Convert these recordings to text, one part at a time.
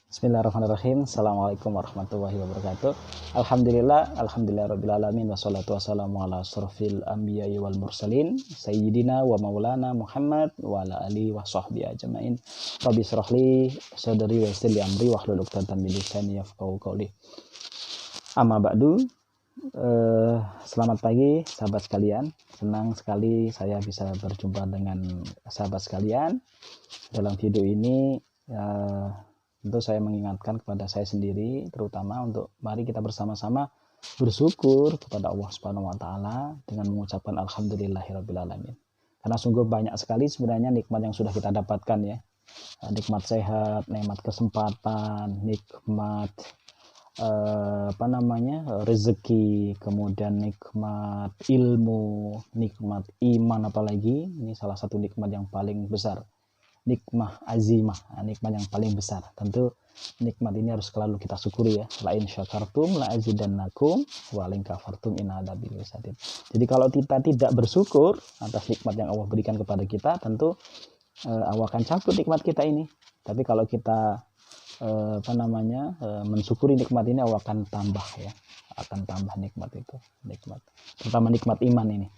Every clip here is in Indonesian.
Bismillahirrahmanirrahim. Assalamualaikum warahmatullahi wabarakatuh. Alhamdulillah rabbil wassalatu wassalamu ala asrofil anbiya'i wal mursalin sayyidina wa maulana Muhammad wa ala alihi wa sahbihi ajmain. Rabbi shrahli sadri wa yassir li amri wahlul 'uqdatam min lisani yafqahu qawli. Amma ba'du. Selamat pagi sahabat sekalian. Senang sekali saya bisa berjumpa dengan sahabat sekalian. Dalam video ini tentu saya mengingatkan kepada saya sendiri, terutama untuk mari kita bersama-sama bersyukur kepada Allah Subhanahu wa taala dengan mengucapkan alhamdulillahirabbil alamin. Karena sungguh banyak sekali sebenarnya nikmat yang sudah kita dapatkan ya. Nikmat sehat, nikmat kesempatan, nikmat rezeki, kemudian nikmat ilmu, nikmat iman, apalagi ini salah satu nikmat yang paling besar. Nikmah azimah, nikmat yang paling besar. Tentu nikmat ini harus selalu kita syukuri ya. La in syakartum la azidannakum wa la in kafartum inna adzabi lasyadid. Jadi kalau kita tidak bersyukur atas nikmat yang Allah berikan kepada kita, tentu Allah akan cabut nikmat kita ini. Tapi kalau kita mensyukuri nikmat ini, Allah akan tambah ya. Akan tambah nikmat itu, nikmat. Terutama nikmat iman ini.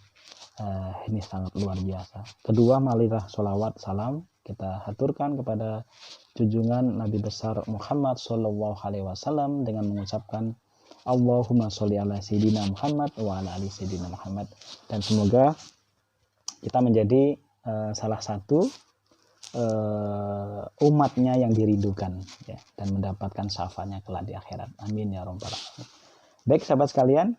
Ini sangat luar biasa. Kedua, marilah sholawat salam kita haturkan kepada junjungan Nabi besar Muhammad Sallallahu Alaihi Wasallam dengan mengucapkan Allahumma sholli ala sayyidina Muhammad wa ala ali sayyidina Muhammad, dan semoga kita menjadi salah satu umatnya yang dirindukan ya, dan mendapatkan syafaatnya kelak di akhirat. Amin ya rabbal alamin. Baik sahabat sekalian,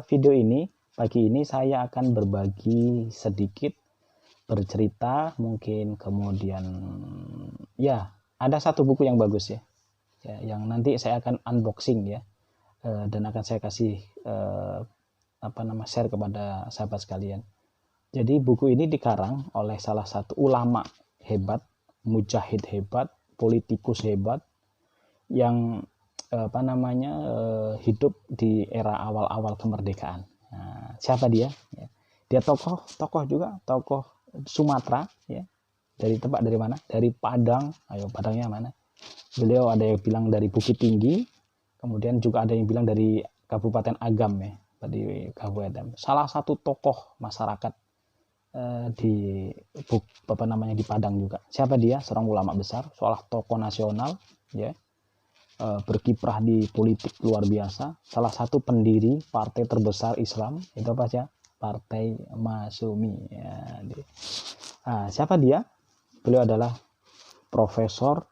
video ini pagi ini saya akan berbagi sedikit, bercerita mungkin, kemudian ya ada satu buku yang bagus ya, yang nanti saya akan unboxing ya, dan akan saya kasih share kepada sahabat sekalian. Jadi buku ini dikarang oleh salah satu ulama hebat, mujahid hebat, politikus hebat yang hidup di era awal-awal kemerdekaan. Nah, siapa dia? Ya. Dia tokoh juga, tokoh Sumatera ya. Dari mana? Dari Padang. Ayo, Padangnya mana? Beliau ada yang bilang dari Bukit Tinggi, kemudian juga ada yang bilang dari Kabupaten Agam ya, dari Kabupaten. Salah satu tokoh masyarakat di Padang juga. Siapa dia? Seorang ulama besar, seorang tokoh nasional ya. Berkiprah di politik luar biasa, salah satu pendiri partai terbesar Islam, itu apa ya? Partai Masyumi ya. Nah, siapa dia? Beliau adalah Profesor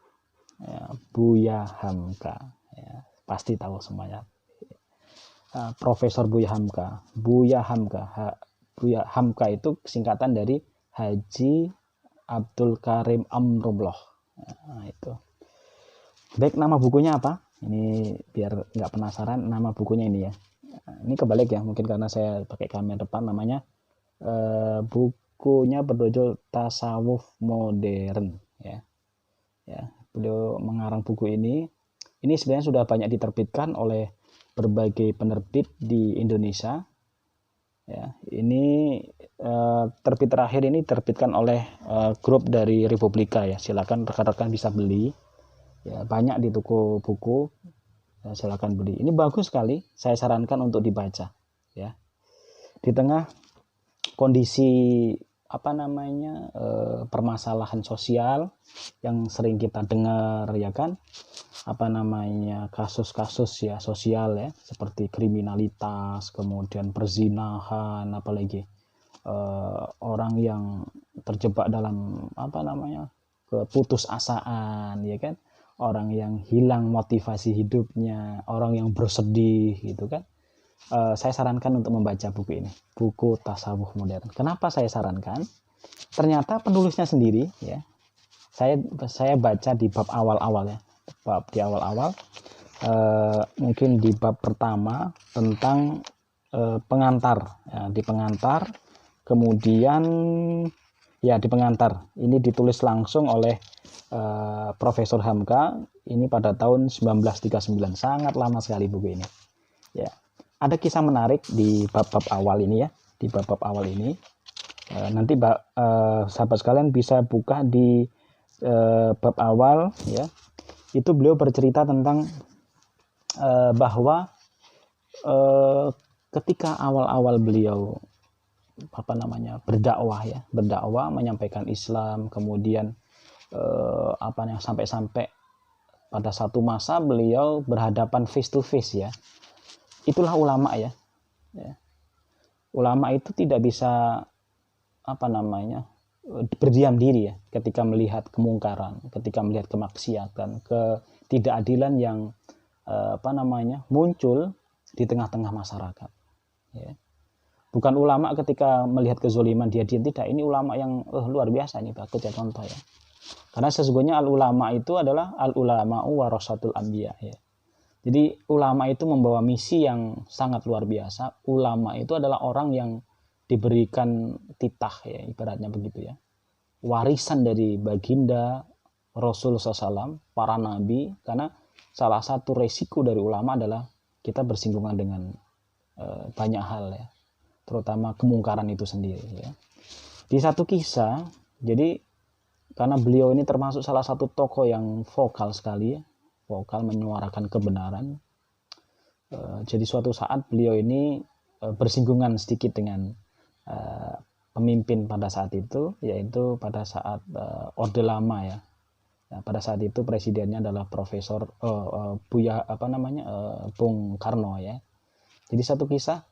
Buya Hamka ya. Pasti tahu semuanya. Profesor Buya Hamka. Buya Hamka itu singkatan dari Haji Abdul Karim Amrullah. Nah, itu. Baik, nama bukunya apa? Ini biar nggak penasaran, nama bukunya ini ya. Ini kebalik ya, mungkin karena saya pakai kamera depan. Namanya bukunya berjudul Tasawuf Modern ya. Ya, beliau mengarang buku ini. Ini sebenarnya sudah banyak diterbitkan oleh berbagai penerbit di Indonesia. Ya, ini terbit terakhir ini diterbitkan oleh grup dari Republika ya. Silakan rekan-rekan bisa beli. Ya, banyak di toko buku, ya, silakan beli. Ini bagus sekali, saya sarankan untuk dibaca ya. Di tengah kondisi permasalahan sosial yang sering kita dengar ya kan, kasus-kasus ya sosial ya, seperti kriminalitas, kemudian perzinahan, apalagi orang yang terjebak dalam keputusasaan ya kan, orang yang hilang motivasi hidupnya, orang yang bersedih gitu kan. Saya sarankan untuk membaca buku ini, buku Tasawuf Modern. Kenapa saya sarankan? Ternyata penulisnya sendiri ya. Saya baca di bab awal-awal ya. Bab di awal-awal, mungkin di bab pertama tentang pengantar ya, di pengantar, kemudian ya di pengantar ini ditulis langsung oleh Profesor Hamka ini pada tahun 1939. Sangat lama sekali buku ini ya. Ada kisah menarik di bab-bab awal ini ya. Di bab-bab awal ini nanti sahabat sekalian bisa buka di bab awal ya, itu beliau bercerita tentang bahwa ketika awal-awal beliau berdakwah menyampaikan Islam, kemudian sampai-sampai pada satu masa beliau berhadapan face to face ya. Itulah ulama ya. Ulama itu tidak bisa berdiam diri ya ketika melihat kemungkaran, ketika melihat kemaksiatan, ketidakadilan yang muncul di tengah-tengah masyarakat ya. Bukan ulama ketika melihat kezoliman dia diam, tidak. Ini ulama yang luar biasa, ini bagus ya contoh ya. Karena sesungguhnya al-ulama itu adalah al-ulama'u warasatul anbiya ya. Jadi ulama itu membawa misi yang sangat luar biasa. Ulama itu adalah orang yang diberikan titah ya, ibaratnya begitu ya. Warisan dari baginda Rasul SAW, para nabi, karena salah satu resiko dari ulama adalah kita bersinggungan dengan banyak hal ya, terutama kemungkaran itu sendiri ya. Di satu kisah, jadi karena beliau ini termasuk salah satu tokoh yang vokal sekali ya, vokal menyuarakan kebenaran. Jadi suatu saat beliau ini bersinggungan sedikit dengan pemimpin pada saat itu, yaitu pada saat Orde Lama ya. Nah, pada saat itu presidennya adalah Profesor Bung Karno ya. Jadi satu kisah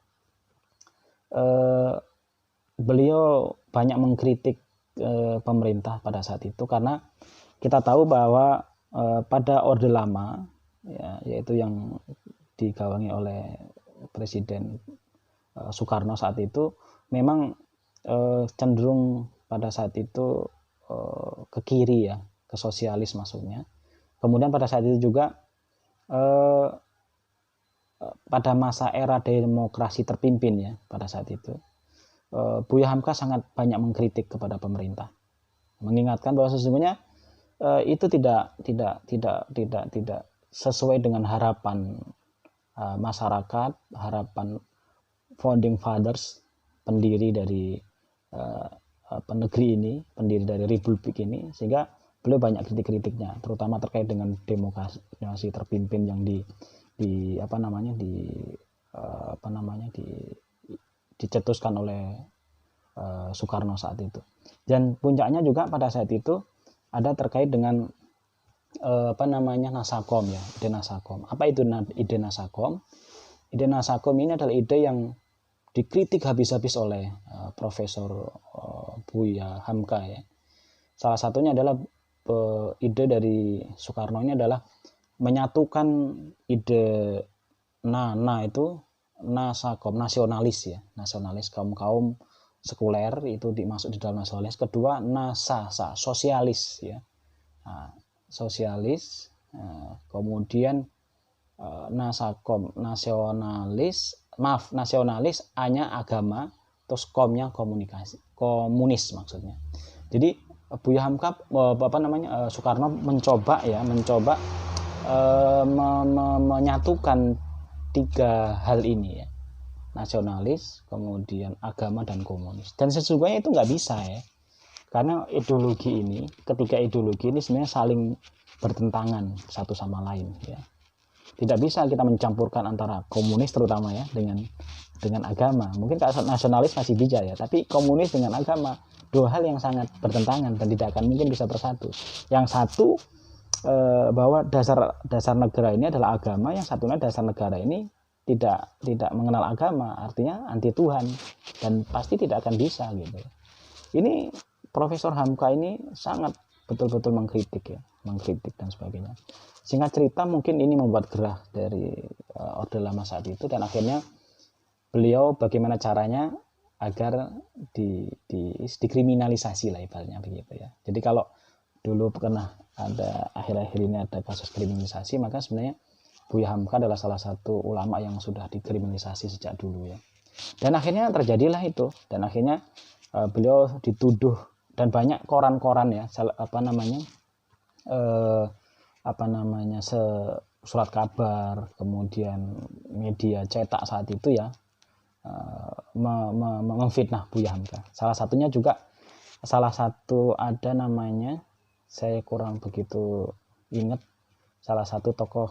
beliau banyak mengkritik pemerintah pada saat itu, karena kita tahu bahwa pada Orde Lama ya, yaitu yang digawangi oleh Presiden Soekarno saat itu, memang cenderung pada saat itu ke kiri ya, ke sosialis maksudnya. Kemudian pada saat itu juga pada masa era demokrasi terpimpin ya, pada saat itu Buya Hamka sangat banyak mengkritik kepada pemerintah, mengingatkan bahwa sesungguhnya itu tidak sesuai dengan harapan masyarakat, harapan founding fathers, pendiri dari negeri ini, pendiri dari republik ini, sehingga beliau banyak kritik-kritiknya, terutama terkait dengan demokrasi terpimpin yang dicetuskan oleh Soekarno saat itu. Dan puncaknya juga pada saat itu ada terkait dengan Nasakom ya, ide Nasakom. Apa itu ide Nasakom? Ide Nasakom ini adalah ide yang dikritik habis-habis oleh Profesor Buya Hamka ya. Salah satunya adalah ide dari Soekarno ini adalah menyatukan ide itu Nasakom, nasionalis ya, nasionalis, kaum sekuler itu dimasuk di dalam nasionalis. Kedua sosialis ya, sosialis. Kemudian Nasakom, nasionalis hanya agama, terus komnya komunis maksudnya. Jadi Buya Hamka Soekarno mencoba menyatukan tiga hal ini ya, nasionalis, kemudian agama dan komunis. Dan sesungguhnya itu nggak bisa ya, karena ketiga ideologi ini sebenarnya saling bertentangan satu sama lain ya. Tidak bisa kita mencampurkan antara komunis terutama ya dengan agama. Mungkin kalau nasionalis masih bisa ya, tapi komunis dengan agama, dua hal yang sangat bertentangan dan tidak akan mungkin bisa bersatu. Yang satu bahwa dasar negara ini adalah agama, yang satunya dasar negara ini tidak mengenal agama, artinya anti Tuhan, dan pasti tidak akan bisa gitu. Ini Profesor Hamka ini sangat betul-betul mengkritik dan sebagainya. Singkat cerita, mungkin ini membuat gerah dari Orde Lama saat itu, dan akhirnya beliau bagaimana caranya agar dikriminalisasi lah ibaratnya begitu ya. Jadi kalau dulu pernah ada akhir-akhir ini ada kasus kriminalisasi, maka sebenarnya Buya Hamka adalah salah satu ulama yang sudah dikriminalisasi sejak dulu ya. Dan akhirnya terjadilah itu, dan akhirnya beliau dituduh, dan banyak koran-koran ya, surat kabar, kemudian media cetak saat itu ya, memfitnah Buya Hamka. Salah satu ada namanya, saya kurang begitu ingat, salah satu tokoh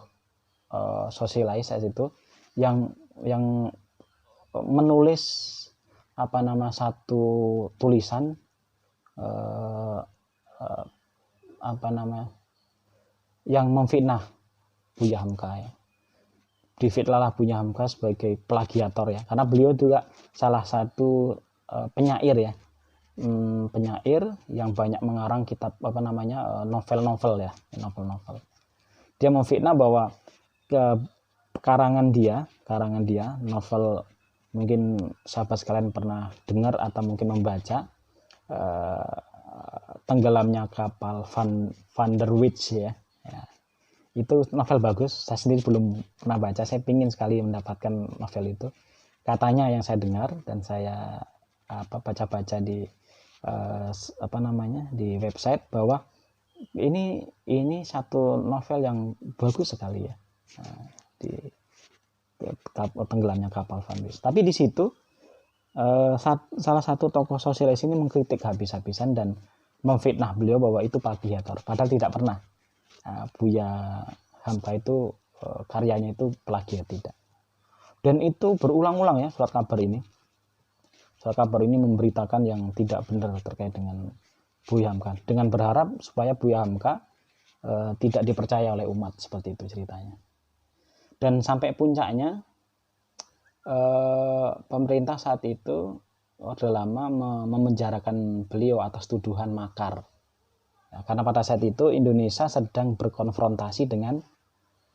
sosialis saat itu yang menulis satu tulisan yang memfitnah Buya Hamka ya. Difitnahlah Buya Hamka sebagai plagiator ya, karena beliau juga salah satu penyair ya, penyair yang banyak mengarang kitab novel-novel ya, novel-novel. Dia memfitnah bahwa karangan dia novel, mungkin sahabat sekalian pernah dengar atau mungkin membaca Tenggelamnya Kapal Van der Witch ya. Itu novel bagus, saya sendiri belum pernah baca, saya ingin sekali mendapatkan novel itu. Katanya yang saya dengar dan saya baca-baca di di website, bahwa ini satu novel yang bagus sekali ya, di Tenggelamnya Kapal Van der Witch. Tapi di situ salah satu tokoh sosialis ini mengkritik habis-habisan dan memfitnah beliau bahwa itu plagiator, padahal tidak pernah Buya Hamka itu karyanya itu plagiat, tidak. Dan itu berulang-ulang ya, surat kabar ini memberitakan yang tidak benar terkait dengan Buya Hamka, dengan berharap supaya Buya Hamka tidak dipercaya oleh umat, seperti itu ceritanya. Dan sampai puncaknya pemerintah saat itu Orde Lama memenjarakan beliau atas tuduhan makar. Ya, karena pada saat itu Indonesia sedang berkonfrontasi dengan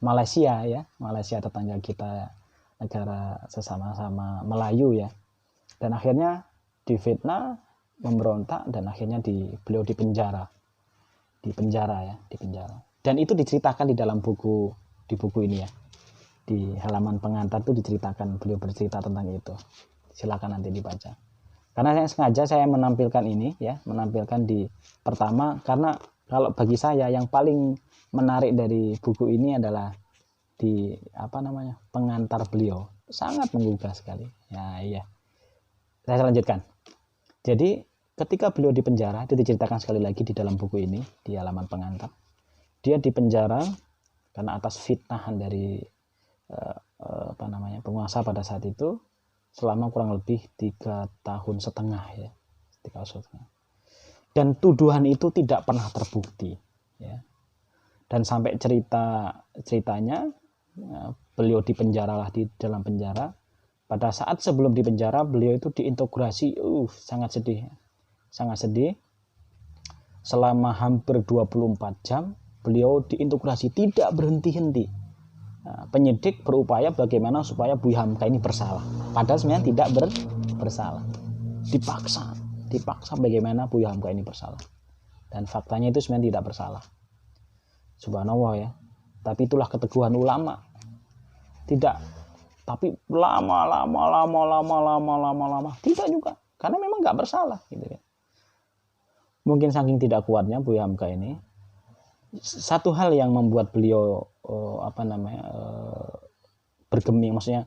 Malaysia ya, Malaysia tetangga kita, negara sesama-sama Melayu ya. Dan akhirnya difitnah, memberontak, dan akhirnya beliau dipenjara ya. Dan itu diceritakan di dalam buku ini ya. Di halaman pengantar itu diceritakan, beliau bercerita tentang itu. Silakan nanti dibaca. Karena saya menampilkan ini ya, menampilkan di pertama, karena kalau bagi saya yang paling menarik dari buku ini adalah di pengantar beliau, sangat menggugah sekali. Ya iya. Saya lanjutkan. Jadi ketika beliau dipenjara, itu diceritakan sekali lagi di dalam buku ini di halaman pengantar. Dia dipenjara karena atas fitnahan dari penguasa pada saat itu, selama kurang lebih 3,5 tahun ya, 3,5 tahun. Dan tuduhan itu tidak pernah terbukti ya. Dan sampai ceritanya beliau dipenjaralah di dalam penjara. Pada saat sebelum dipenjara, beliau itu diintegrasi, sangat sedih. Selama hampir 24 jam beliau diintegrasi, tidak berhenti-henti. Penyidik berupaya bagaimana supaya Buya Hamka ini bersalah, padahal sebenarnya tidak bersalah. Dipaksa bagaimana Buya Hamka ini bersalah, dan faktanya itu sebenarnya tidak bersalah. Subhanallah ya. Tapi itulah keteguhan ulama. Tidak, tapi lama tidak juga, karena memang nggak bersalah gitu ya. Mungkin saking tidak kuatnya Buya Hamka ini, satu hal yang membuat beliau bergeming, maksudnya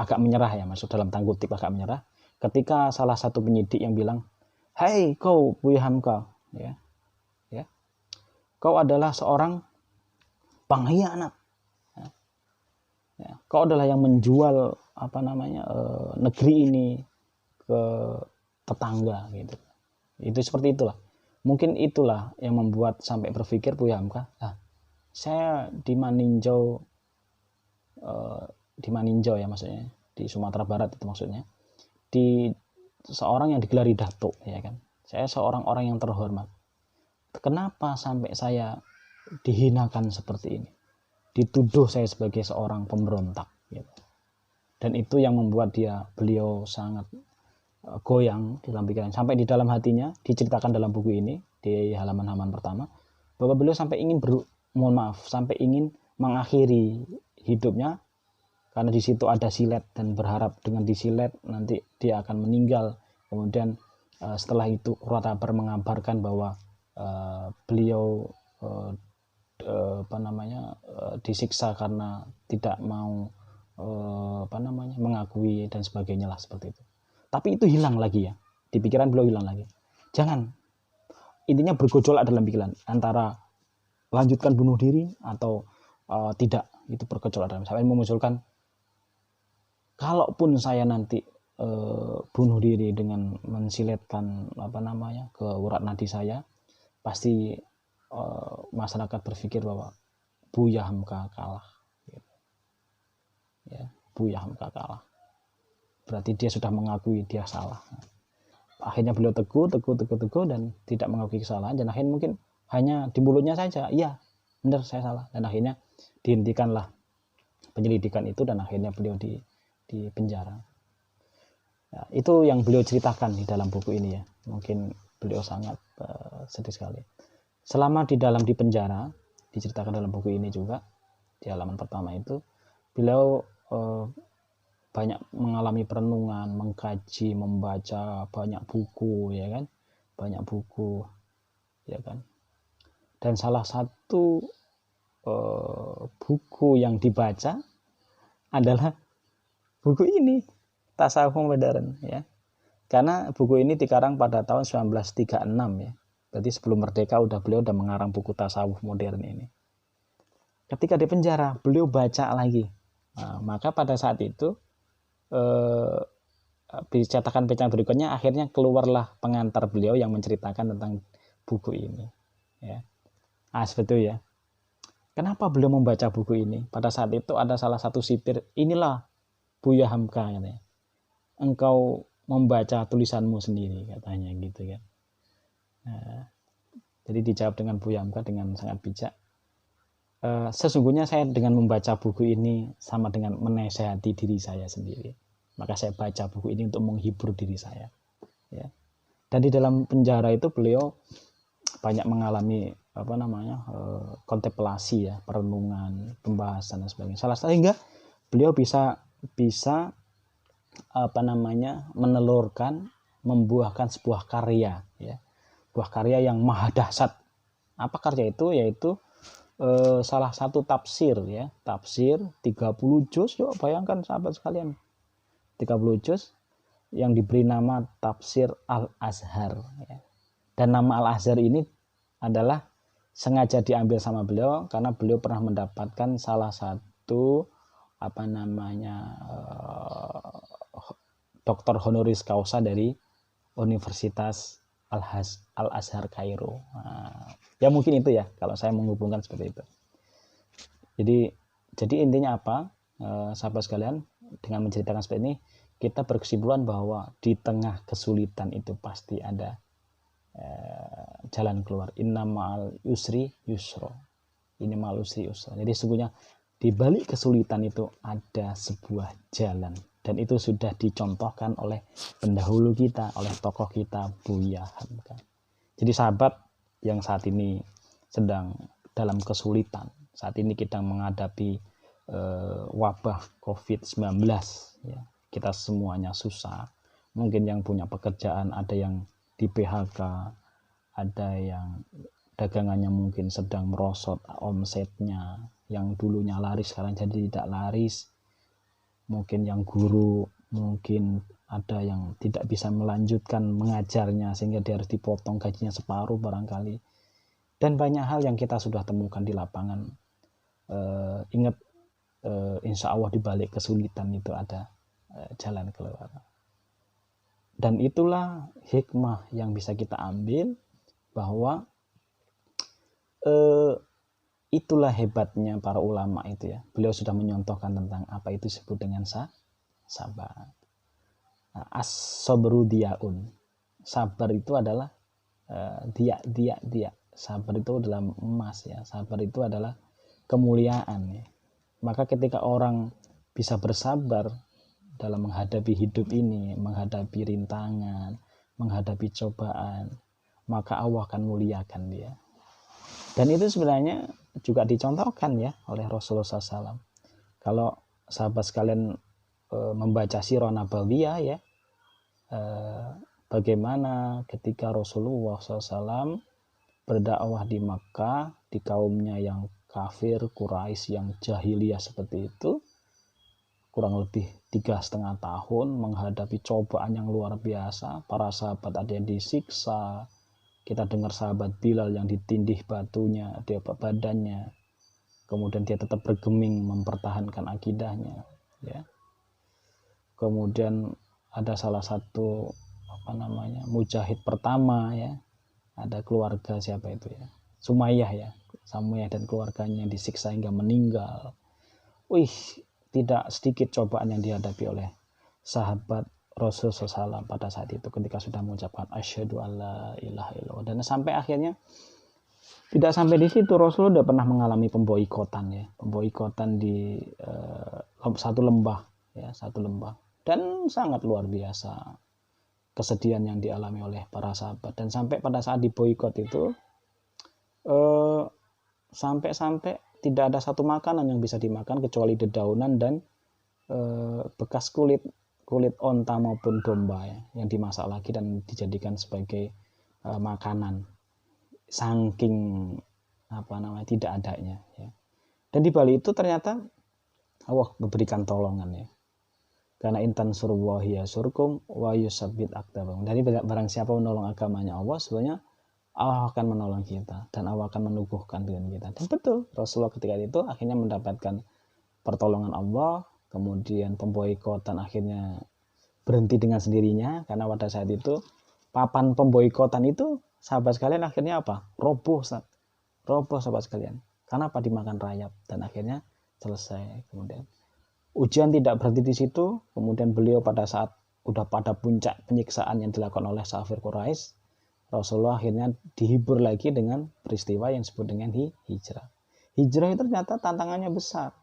agak menyerah ya, masuk dalam tanda kutip agak menyerah, ketika salah satu penyidik yang bilang, "Hei kau Buya Hamka, ya, kau adalah seorang pengkhianat, ya, kau adalah yang menjual negeri ini ke tetangga," gitu. Itu seperti itulah. Mungkin itulah yang membuat sampai berpikir Buya Hamka, saya di Maninjau ya, maksudnya di Sumatera Barat itu, maksudnya di seorang yang digelari datuk ya kan. Saya seorang orang yang terhormat. Kenapa sampai saya dihinakan seperti ini? Dituduh saya sebagai seorang pemberontak gitu. Dan itu yang membuat beliau sangat goyang dalam pikiran. Sampai di dalam hatinya, diceritakan dalam buku ini di halaman-halaman pertama, bahwa beliau sampai ingin sampai ingin mengakhiri hidupnya, karena di situ ada silet dan berharap dengan disilet nanti dia akan meninggal. Kemudian setelah itu surat kabar mengabarkan bahwa beliau disiksa karena tidak mau mengakui dan sebagainya lah, seperti itu. Tapi itu hilang lagi ya, di pikiran beliau hilang lagi. Jangan, intinya bergejolak dalam pikiran antara lanjutkan bunuh diri atau Tidak, itu bergejolak dalam sampai memunculkan, kalaupun saya nanti bunuh diri dengan mensiletkan ke urat nadi saya, pasti masyarakat berpikir bahwa Buya Hamka kalah, gitu. Ya, Buya Hamka kalah, berarti dia sudah mengakui dia salah. Akhirnya beliau teguh dan tidak mengakui kesalahan, dan akhirnya mungkin hanya di mulutnya saja, iya benar saya salah, dan akhirnya dihentikanlah penyelidikan itu, dan akhirnya beliau di penjara. Ya, itu yang beliau ceritakan di dalam buku ini ya. Mungkin beliau sangat sedih sekali. Selama di penjara, diceritakan dalam buku ini juga, di halaman pertama itu, beliau banyak mengalami perenungan, mengkaji, membaca banyak buku, ya kan, banyak buku, ya kan. Dan salah satu buku yang dibaca adalah buku ini, Tasawuf Modern, ya. Karena buku ini dikarang pada tahun 1936 ya. Berarti sebelum merdeka beliau udah mengarang buku Tasawuf Modern ini. Ketika di penjara, beliau baca lagi. Nah, maka pada saat itu di cetakan pecah berikutnya akhirnya keluarlah pengantar beliau yang menceritakan tentang buku ini, ya. Betul ya. Kenapa beliau membaca buku ini? Pada saat itu ada salah satu sipir, inilah Buya Hamka, katanya. Engkau membaca tulisanmu sendiri, katanya gitu kan. Nah, jadi dijawab dengan Buya Hamka dengan sangat bijak. Sesungguhnya saya dengan membaca buku ini sama dengan menasehati diri saya sendiri. Maka saya baca buku ini untuk menghibur diri saya. Ya. Dan di dalam penjara itu beliau banyak mengalami kontemplasi ya, perenungan, pembahasan dan sebagainya. Salah sehingga beliau bisa menelurkan, membuahkan sebuah karya ya. Sebuah karya yang maha dahsyat. Apa karya itu? Yaitu salah satu tafsir ya, tafsir 30 juz. Yuk bayangkan sahabat sekalian, 30 juz yang diberi nama Tafsir Al-Azhar ya. Dan nama Al-Azhar ini adalah sengaja diambil sama beliau karena beliau pernah mendapatkan salah satu doktor honoris causa dari Universitas Al-Azhar Kairo. Nah, ya mungkin itu ya kalau saya menghubungkan seperti itu. Jadi intinya apa, sahabat sekalian, dengan menceritakan seperti ini kita berkesimpulan bahwa di tengah kesulitan itu pasti ada jalan keluar. Inna ma'al usri yusra. Ini ma'al usri yusra. Jadi sesungguhnya di balik kesulitan itu ada sebuah jalan, dan itu sudah dicontohkan oleh pendahulu kita, oleh tokoh kita Buya Hamka. Jadi sahabat yang saat ini sedang dalam kesulitan, saat ini kita menghadapi wabah COVID-19 ya. Kita semuanya susah. Mungkin yang punya pekerjaan ada yang di PHK, ada yang dagangannya mungkin sedang merosot omsetnya, yang dulunya laris sekarang jadi tidak laris. Mungkin yang guru mungkin ada yang tidak bisa melanjutkan mengajarnya sehingga dia harus dipotong gajinya separuh barangkali. Dan banyak hal yang kita sudah temukan di lapangan. Ingat, insya Allah di balik kesulitan itu ada jalan keluar. Dan itulah hikmah yang bisa kita ambil, bahwa itulah hebatnya para ulama itu ya. Beliau sudah menyontohkan tentang apa itu disebut dengan sabar. As-sabru diyaun. Sabar itu adalah dia. Sabar itu adalah emas ya. Sabar itu adalah kemuliaan ya. Maka ketika orang bisa bersabar dalam menghadapi hidup ini, menghadapi rintangan, menghadapi cobaan, maka Allah akan muliakan dia. Dan itu sebenarnya juga dicontohkan ya oleh Rasulullah SAW. Kalau sahabat sekalian membaca sirah nabawiyah ya, bagaimana ketika Rasulullah SAW berdakwah di Makkah, di kaumnya yang kafir, Quraisy yang jahiliyah seperti itu, kurang lebih 3,5 tahun menghadapi cobaan yang luar biasa. Para sahabat ada yang disiksa. Kita dengar sahabat Bilal yang ditindih batunya di badannya. kemudian dia tetap bergeming mempertahankan akidahnya, ya. Kemudian ada salah satu mujahid pertama, ya, ada keluarga siapa itu, ya, Sumayyah, ya, Sumayyah dan keluarganya disiksa hingga meninggal. Tidak sedikit cobaan yang dihadapi oleh sahabat Rasulullah SAW pada saat itu ketika sudah mengucapkan asyhadu alla ilaha illallah. Dan sampai akhirnya tidak sampai di situ, Rasulullah sudah pernah mengalami pemboikotan, ya, pemboikotan di satu lembah, ya, satu lembah, dan sangat luar biasa kesedihan yang dialami oleh para sahabat. Dan sampai pada saat diboikot itu sampai tidak ada satu makanan yang bisa dimakan kecuali dedaunan dan bekas kulit onta maupun domba, ya, yang dimasak lagi dan dijadikan sebagai makanan, saking tidak adanya, ya. Dan di balik itu ternyata Allah memberikan tolongan, ya, karena intan surwahi yasurkum wa yusabbit aqdabakum. Dari barang siapa menolong agamanya Allah, sebenarnya Allah akan menolong kita dan Allah akan menubuhkan dengan kita. Dan betul, Rasulullah ketika itu akhirnya mendapatkan pertolongan Allah. Kemudian pemboikotan akhirnya berhenti dengan sendirinya, karena pada saat itu papan pemboikotan itu, sahabat sekalian, akhirnya apa? Roboh sahabat sekalian. Karena apa? Dimakan rayap, dan akhirnya selesai. Kemudian ujian tidak berhenti di situ. Kemudian beliau pada saat udah pada puncak penyiksaan yang dilakukan oleh Safir Quraisy, Rasulullah akhirnya dihibur lagi dengan peristiwa yang disebut dengan hijrah. Hijrah itu ternyata tantangannya besar.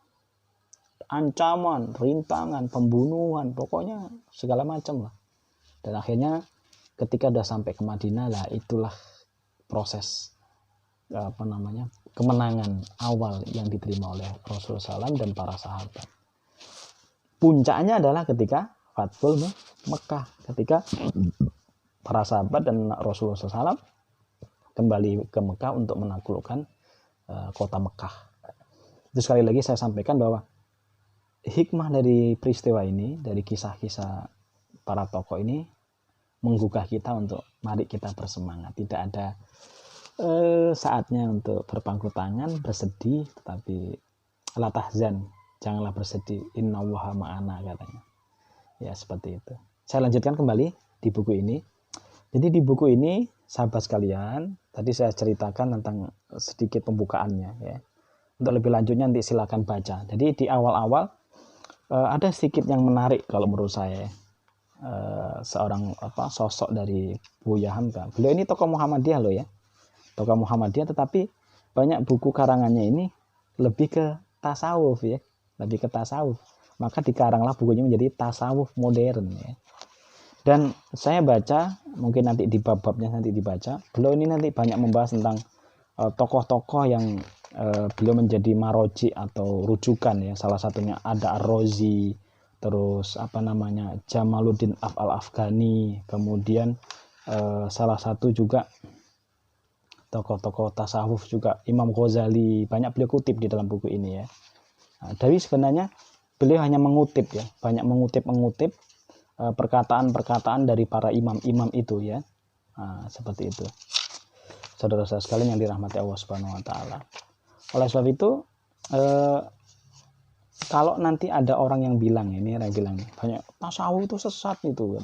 Ancaman, rintangan, pembunuhan, pokoknya segala macam lah. Dan akhirnya ketika udah sampai ke Madinah, lah itulah proses kemenangan awal yang diterima oleh Rasulullah SAW dan para sahabat. Puncaknya adalah ketika Fathul Mekah, ketika para sahabat dan Rasulullah SAW kembali ke Mekah untuk menaklukkan kota Mekah. Itu sekali lagi saya sampaikan bahwa hikmah dari peristiwa ini, dari kisah-kisah para tokoh ini, menggugah kita untuk mari kita bersemangat. Tidak ada saatnya untuk berpangku tangan, bersedih, tetapi la tahzan, janganlah bersedih, innallaha ma'ana, katanya. Ya, seperti itu. Saya lanjutkan kembali di buku ini. Jadi di buku ini, sahabat sekalian, tadi saya ceritakan tentang sedikit pembukaannya, ya. Untuk lebih lanjutnya nanti silakan baca. Jadi di awal-awal ada sedikit yang menarik kalau menurut saya, seorang sosok dari Buya Hamka. Beliau ini tokoh Muhammadiyah loh, ya, tokoh Muhammadiyah, tetapi banyak buku karangannya ini lebih ke tasawuf, ya, lebih ke tasawuf. Maka dikaranglah bukunya menjadi tasawuf modern, ya. Dan saya baca, mungkin nanti di bab-babnya nanti dibaca, beliau ini nanti banyak membahas tentang tokoh-tokoh yang beliau menjadi maroji atau rujukan, ya. Salah satunya ada Ar-Razi, terus Jamaluddin Al-Afghani, kemudian salah satu juga tokoh-tokoh tasawuf juga Imam Ghazali, banyak beliau kutip di dalam buku ini, ya. Nah, dari sebenarnya beliau hanya mengutip, ya, banyak mengutip perkataan-perkataan dari para imam-imam itu, ya. Nah, seperti itu, saudara-saudara sekalian yang dirahmati Allah Subhanahu wa taala. Oleh sebab itu, kalau nanti ada orang yang bilang banyak tasawuf itu sesat itu,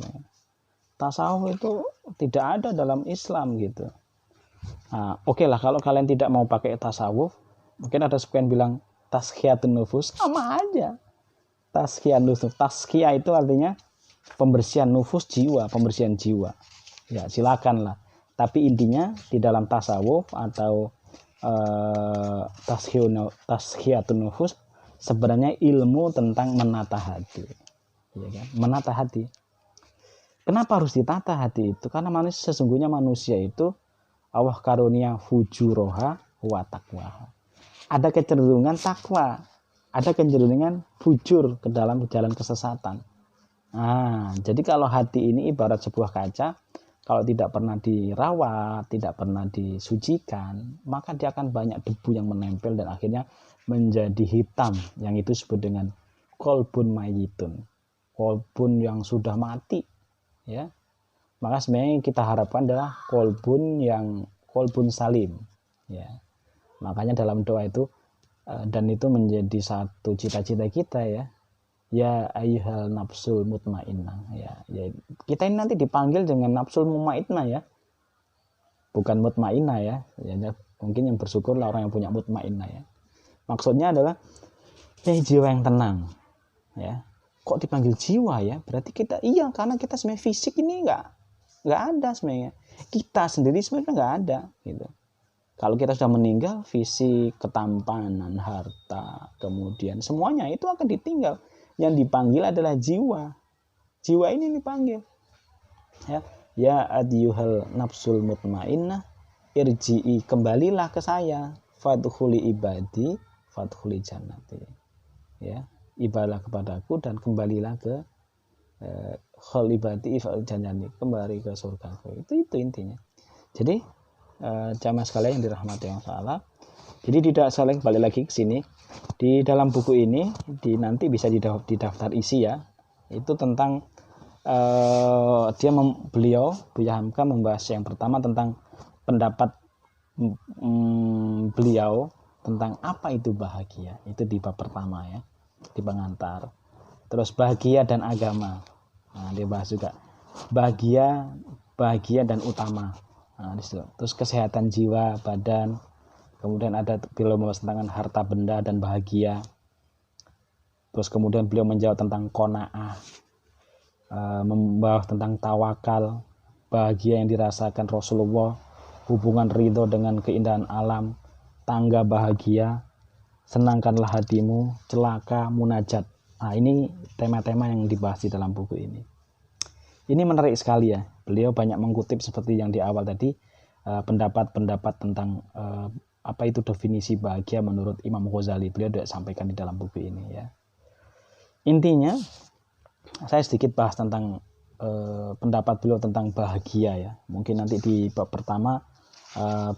tasawuf itu tidak ada dalam Islam gitu. Nah, oke lah, kalau kalian tidak mau pakai tasawuf, mungkin ada sebagian bilang tazkiyatun nufus, sama aja. Tazkiyah itu artinya pembersihan nufus, pembersihan jiwa. Ya, silakanlah. Tapi intinya di dalam tasawuf atau tazkiyatun nufus sebenarnya ilmu tentang menata hati, ya kan? Menata hati. Kenapa harus ditata hati itu? Karena sesungguhnya manusia itu Allah karunia fujuroha wa taqwa. Ada kecenderungan takwa, ada kecenderungan fujur ke dalam jalan kesesatan. Nah, jadi kalau hati ini ibarat sebuah kaca, kalau tidak pernah dirawat, tidak pernah disucikan, maka dia akan banyak debu yang menempel dan akhirnya menjadi hitam, yang itu disebut dengan kolbun mayitun, kolbun yang sudah mati, ya. Maka sebenarnya yang kita harapkan adalah kolbun salim, ya. Makanya dalam doa itu dan itu menjadi satu cita-cita kita ya ayyuhal nafsul mutmainnah ya kita ini nanti dipanggil dengan nafsul mutmainnah ya, bukan mutmainnah ya mungkin yang bersyukur lah orang yang punya mutmainnah ya. Maksudnya adalah jiwa yang tenang ya. Kok dipanggil jiwa ya, berarti kita karena kita sebenarnya fisik ini nggak ada sebenarnya, kita sendiri sebenarnya nggak ada gitu. Kalau kita sudah meninggal, fisik, ketampanan, harta, kemudian semuanya itu akan ditinggal. Yang dipanggil adalah jiwa. Jiwa ini dipanggil. Ya ayyuhal nafsul mutmainnah, irji'i, kembalilah ke saya. Fadkhuli ibadi, fadkhuli jannati. Ya, ibadahlah kepadaku dan kembalilah ke khol ibadi jannati, kembali ke surgaku. Itu intinya. Jadi jamaah sekalian yang dirahmati Allah Ta'ala. Jadi tidak saling balik lagi ke sini. Di dalam buku ini nanti bisa didaftar isi ya. Itu tentang beliau Buya Hamka membahas yang pertama tentang pendapat beliau tentang apa itu bahagia. Itu di bab pertama ya, di pengantar. Terus bahagia dan agama. Nah, dia bahas juga bahagia dan utama. Nah, terus kesehatan jiwa, badan, kemudian ada beliau membahas tentang harta benda dan bahagia. Terus kemudian beliau menjawab tentang qanaah, membahas tentang tawakal, bahagia yang dirasakan Rasulullah, hubungan ridho dengan keindahan alam, tangga bahagia, senangkanlah hatimu, celaka, munajat. Nah, ini tema-tema yang dibahas di dalam buku ini. Ini menarik sekali ya. Beliau banyak mengutip seperti yang di awal tadi, pendapat-pendapat tentang apa itu definisi bahagia menurut Imam Ghazali. Beliau sudah sampaikan di dalam buku ini ya. Intinya saya sedikit bahas tentang pendapat beliau tentang bahagia ya. Mungkin nanti di bab pertama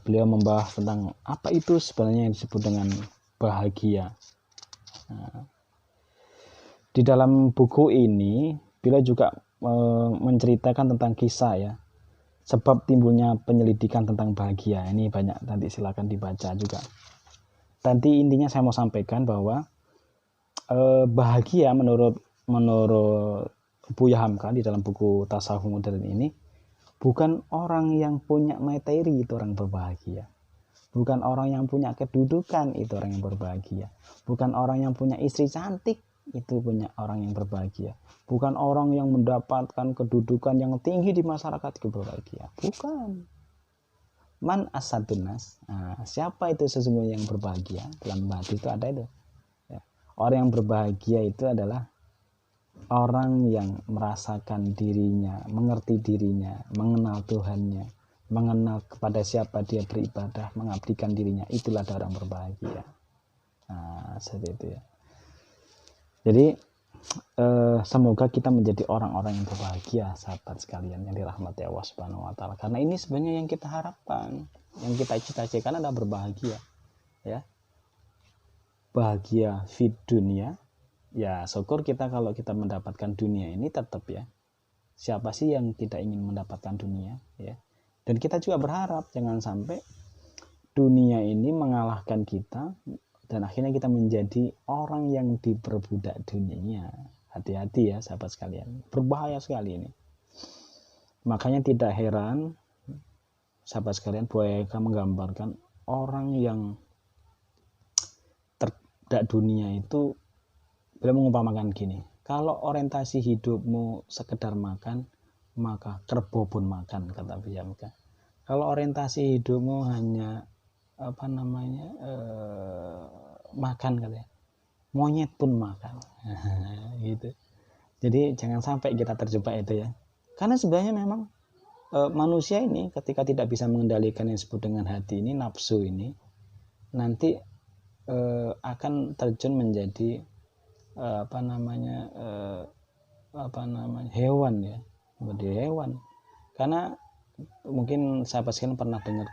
beliau membahas tentang apa itu sebenarnya yang disebut dengan bahagia. Nah, di dalam buku ini beliau juga menceritakan tentang kisah ya, sebab timbulnya penyelidikan tentang bahagia. Ini banyak, nanti silakan dibaca juga. Nanti intinya saya mau sampaikan bahwa bahagia menurut Buya Hamka di dalam buku Tasawuf Modern ini, bukan orang yang punya materi itu orang berbahagia, bukan orang yang punya kedudukan itu orang yang berbahagia, bukan orang yang punya istri cantik itu punya orang yang berbahagia, bukan orang yang mendapatkan kedudukan yang tinggi di masyarakat itu berbahagia, bukan. Man asadunas, siapa itu sesungguhnya yang berbahagia? Dalam bahasa itu ada itu ya. Orang yang berbahagia itu adalah orang yang merasakan dirinya, mengerti dirinya, mengenal Tuhannya, mengenal kepada siapa dia beribadah, mengabdikan dirinya. Itulah orang berbahagia. Nah, seperti itu ya. Jadi semoga kita menjadi orang-orang yang berbahagia, sahabat sekalian yang dirahmati Allah Subhanahu wa taala. Karena ini sebenarnya yang kita harapkan, yang kita cita-citakan adalah berbahagia. Ya. Bahagia fid dunia. Ya, syukur kita kalau kita mendapatkan dunia ini tetap ya. Siapa sih yang tidak ingin mendapatkan dunia, ya? Dan kita juga berharap jangan sampai dunia ini mengalahkan kita dan akhirnya kita menjadi orang yang diperbudak dunia. Hati-hati ya sahabat sekalian, berbahaya sekali ini. Makanya tidak heran sahabat sekalian, Buya Hamka menggambarkan orang yang terbudak dunia itu, beliau mengumpamakan gini, kalau orientasi hidupmu sekedar makan, maka kerbau pun makan, kata Buya Hamka. Kalau orientasi hidupmu hanya makan, katanya, monyet pun makan. Gitu. Jadi jangan sampai kita terjebak itu ya. Karena sebenarnya memang manusia ini ketika tidak bisa mengendalikan yang disebut dengan hati ini, nafsu ini, nanti akan terjun menjadi hewan ya, menjadi hewan. Karena mungkin sahabat sekalian pernah dengar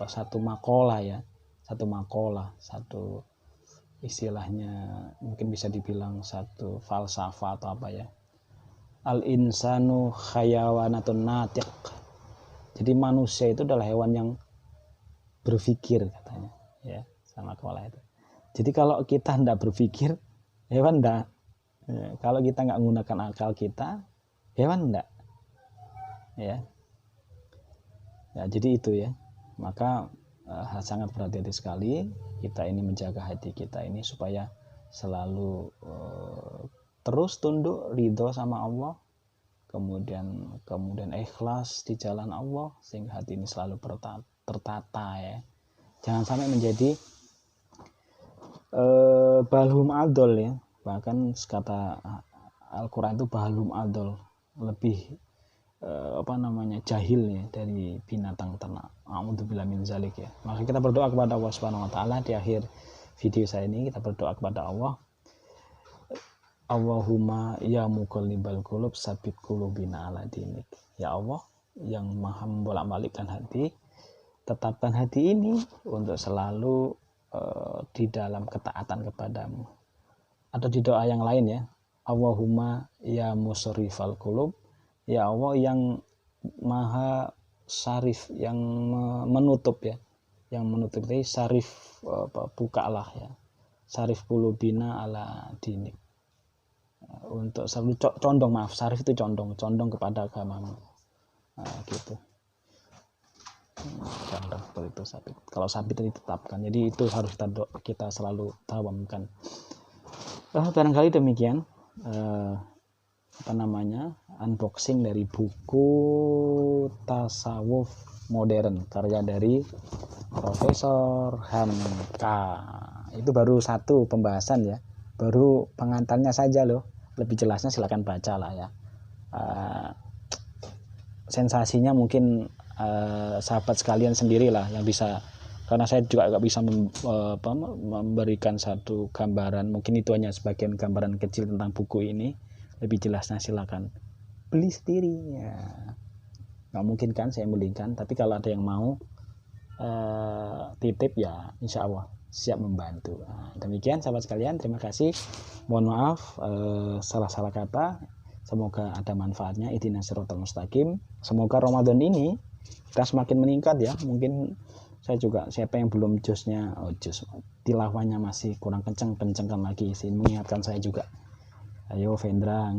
satu makalah, satu istilahnya mungkin bisa dibilang satu falsafah atau apa ya, al insanu khayawanatun natiq. Jadi manusia itu adalah hewan yang berpikir, katanya ya, sama makalah itu. Jadi kalau kita tidak berpikir, hewan tidak. Kalau kita nggak menggunakan akal kita, hewan tidak. Ya. Ya, jadi itu ya. Maka sangat berhati-hati sekali kita ini menjaga hati kita ini supaya selalu terus tunduk ridho sama Allah, kemudian ikhlas di jalan Allah, sehingga hati ini selalu tertata ya. Jangan sampai menjadi balhum adol ya. Bahkan kata Al-Quran itu balhum adol, lebih jahil ya dari binatang ternak. A'udzubillahi min zalik ya. Maka kita berdoa kepada Allah Subhanahu wa taala. Di akhir video saya ini kita berdoa kepada Allah. Allahumma ya muqallibal qulub sabit qulubina ala dinik. Ya Allah yang maha membolak-balikkan hati, tetapkan hati ini untuk selalu di dalam ketaatan kepadamu. Atau di doa yang lain ya, Allahumma ya musrifal qulub, ya Allah yang maha sarif, yang menutup ya, yang menutup ini sarif bukalah ya, sarif qulubina ala dinik, untuk selalu condong, maaf, sarif itu condong kepada agamamu, gitu. Condong seperti itu sabit. Kalau sabit itu ditetapkan, jadi itu harus kita selalu tawamkan. Barangkali demikian unboxing dari buku Tasawuf Modern karya dari Profesor Hamka. Itu baru satu pembahasan ya, baru pengantarnya saja loh. Lebih jelasnya silakan baca lah ya. Sensasinya mungkin sahabat sekalian sendirilah yang bisa, karena saya juga nggak bisa memberikan satu gambaran. Mungkin itu hanya sebagian gambaran kecil tentang buku ini. Lebih jelasnya silakan beli sendiri ya. Nggak mungkin kan saya belikan, tapi kalau ada yang mau titip ya insya Allah siap membantu. Demikian sahabat sekalian, terima kasih. Mohon maaf salah-salah kata. Semoga ada manfaatnya. Ihdinas siratal mustaqim. Semoga Ramadan ini kita semakin meningkat ya. Mungkin saya juga, siapa yang belum jusnya, tilawahnya masih kurang kencengkan lagi sih, mengingatkan saya juga. Ayo Vendra,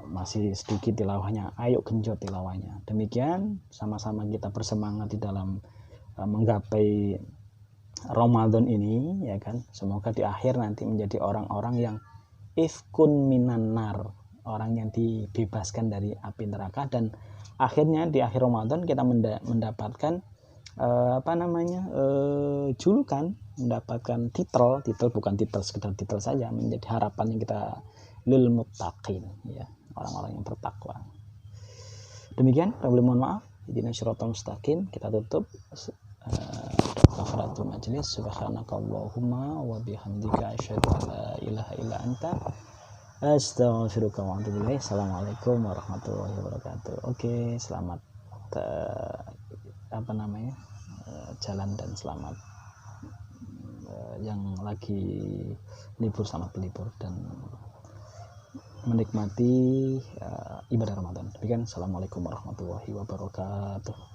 masih sedikit tilawahnya, ayo genjot tilawahnya. Demikian, sama-sama kita bersemangat di dalam menggapai Ramadan ini ya kan. Semoga di akhir nanti menjadi orang-orang yang ifkun minan nar, orang yang dibebaskan dari api neraka, dan akhirnya di akhir Ramadan kita mendapatkan julukan, mendapatkan titel bukan titel sekedar titel saja, menjadi harapan yang kita lil muttaqin ya, orang-orang yang bertakwa. Demikian, mohon maaf. Ihdinas siratal mustaqim, kita tutup kafaratul majlis. Subhanakallahumma wa bihamdika asyhadu an la ilaha illa anta astaghfiruka wa atubu ilaik. Assalamualaikum warahmatullahi wabarakatuh. Oke, selamat jalan dan selamat yang lagi libur, selamat berlibur dan menikmati ibadah Ramadan. Demikian, assalamualaikum warahmatullahi wabarakatuh.